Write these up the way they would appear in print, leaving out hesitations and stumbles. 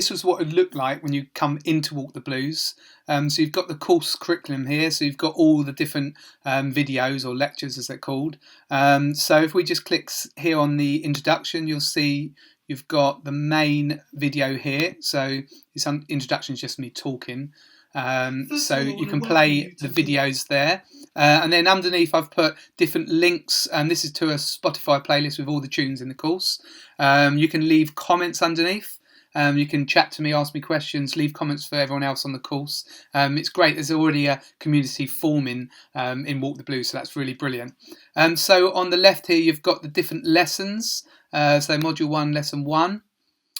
this was what it would look like when you come into Walk the Blues. So you've got the course curriculum here, so you've got all the different videos or lectures as they're called. So if we just click here on the introduction, you'll see you've got the main video here. So this introduction is just me talking. So you can play the videos there. And then underneath I've put different links, and this is to a Spotify playlist with all the tunes in the course. You can leave comments underneath. You can chat to me, ask me questions, leave comments for everyone else on the course. It's great. There's already a community forming in Walk the Blues, so that's really brilliant. So on the left here, you've got the different lessons. So Module 1, Lesson 1.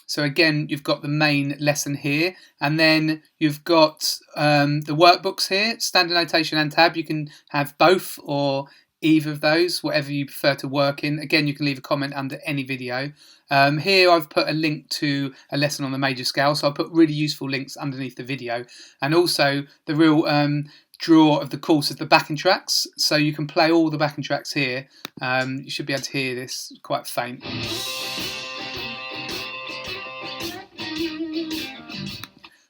So again, you've got the main lesson here, and then you've got the workbooks here, standard notation and tab. You can have both or either of those, whatever you prefer to work in. Again, you can leave a comment under any video. Here I've put a link to a lesson on the major scale, so I'll put really useful links underneath the video. And also the real draw of the course is the backing tracks, so you can play all the backing tracks here. You should be able to hear this, quite faint.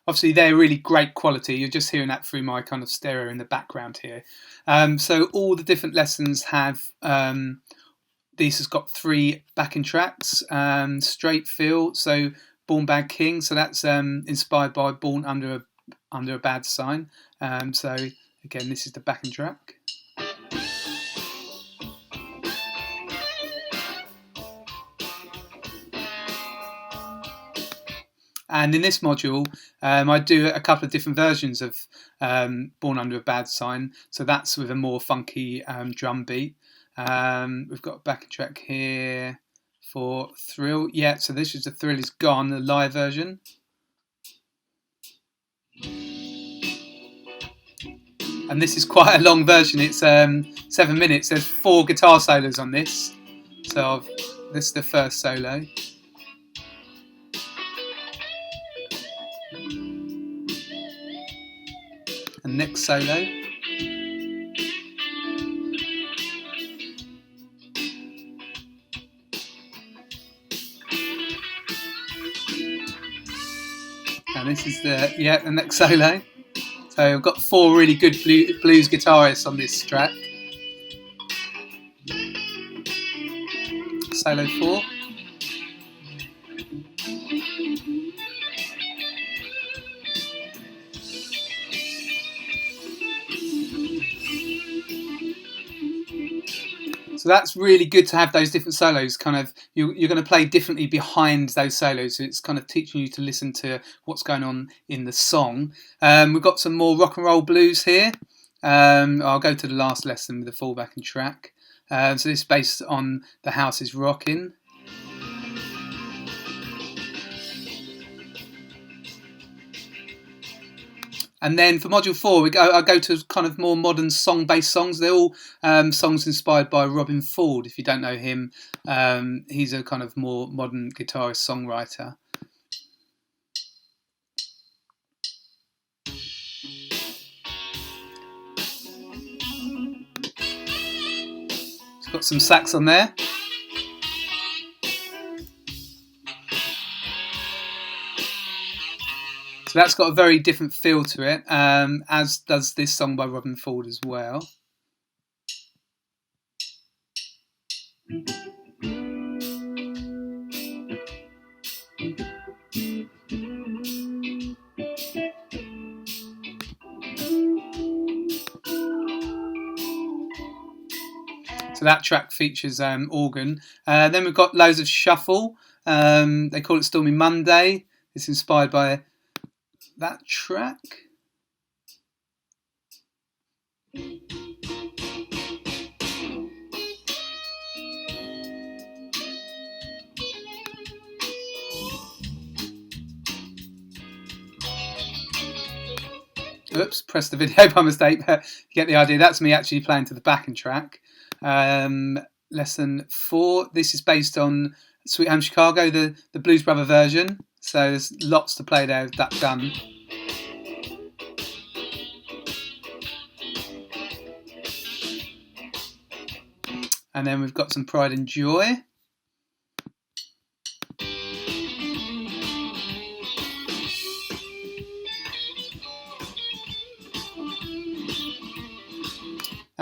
Obviously they're really great quality, you're just hearing that through my kind of stereo in the background here. So all the different lessons have, this has got 3 backing tracks, Straight Feel, so Born Bad King, so that's inspired by Born Under a Bad Sign. So again, this is the backing track. And in this module, I do a couple of different versions of Born Under a Bad Sign. So that's with a more funky drum beat. We've got a backing track here for Thrill. Yeah, so this is the Thrill Is Gone, the live version. And this is quite a long version. It's 7 minutes. There's 4 guitar solos on this. So this is the first solo. And next solo. And this is the next solo. So I've got 4 really good blues guitarists on this track. Solo 4. So that's really good to have those different solos. Kind of, you're going to play differently behind those solos. So it's kind of teaching you to listen to what's going on in the song. We've got some more rock and roll blues here. I'll go to the last lesson with the full backing track. So this is based on The House Is Rockin'. And then for Module 4, I go to kind of more modern song-based songs. They're all songs inspired by Robin Ford. If you don't know him, he's a kind of more modern guitarist, songwriter. It's got some sax on there. So that's got a very different feel to it, as does this song by Robin Ford as well. So that track features organ. Then we've got loads of shuffle. They call it Stormy Monday. It's inspired by that track. Oops, pressed the video by mistake, but you get the idea. That's me actually playing to the backing track. Lesson 4. This is based on Sweet Home Chicago, the Blues Brother version. So there's lots to play there with that done. And then we've got some Pride and Joy.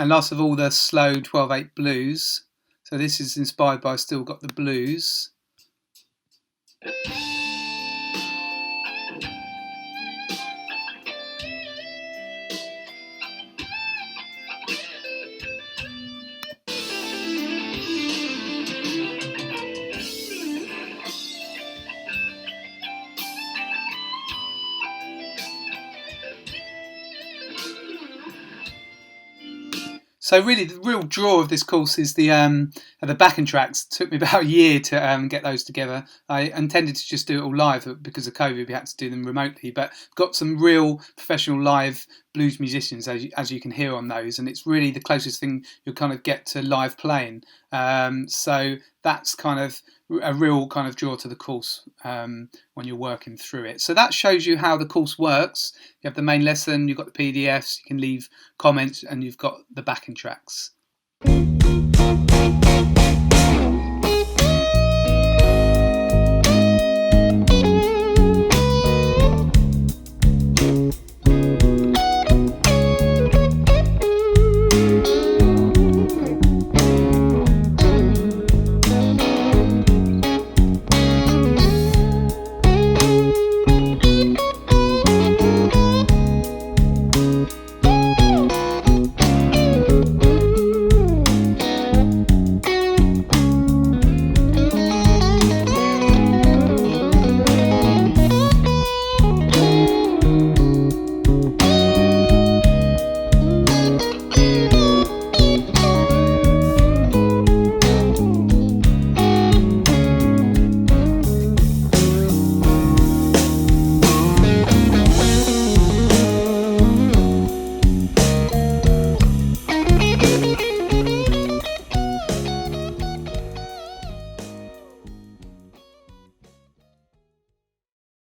and last of all the slow 12/8 blues. So this is inspired by Still Got the Blues. So really, the real draw of this course is the backing tracks. It took me about a year to get those together. I intended to just do it all live, but because of COVID, we had to do them remotely. But got some real professional live blues musicians, as you can hear on those, and it's really the closest thing you'll kind of get to live playing. So that's kind of a real kind of draw to the course when you're working through it. So that shows you how the course works. You have the main lesson, you've got the PDFs, you can leave comments, and you've got the backing tracks.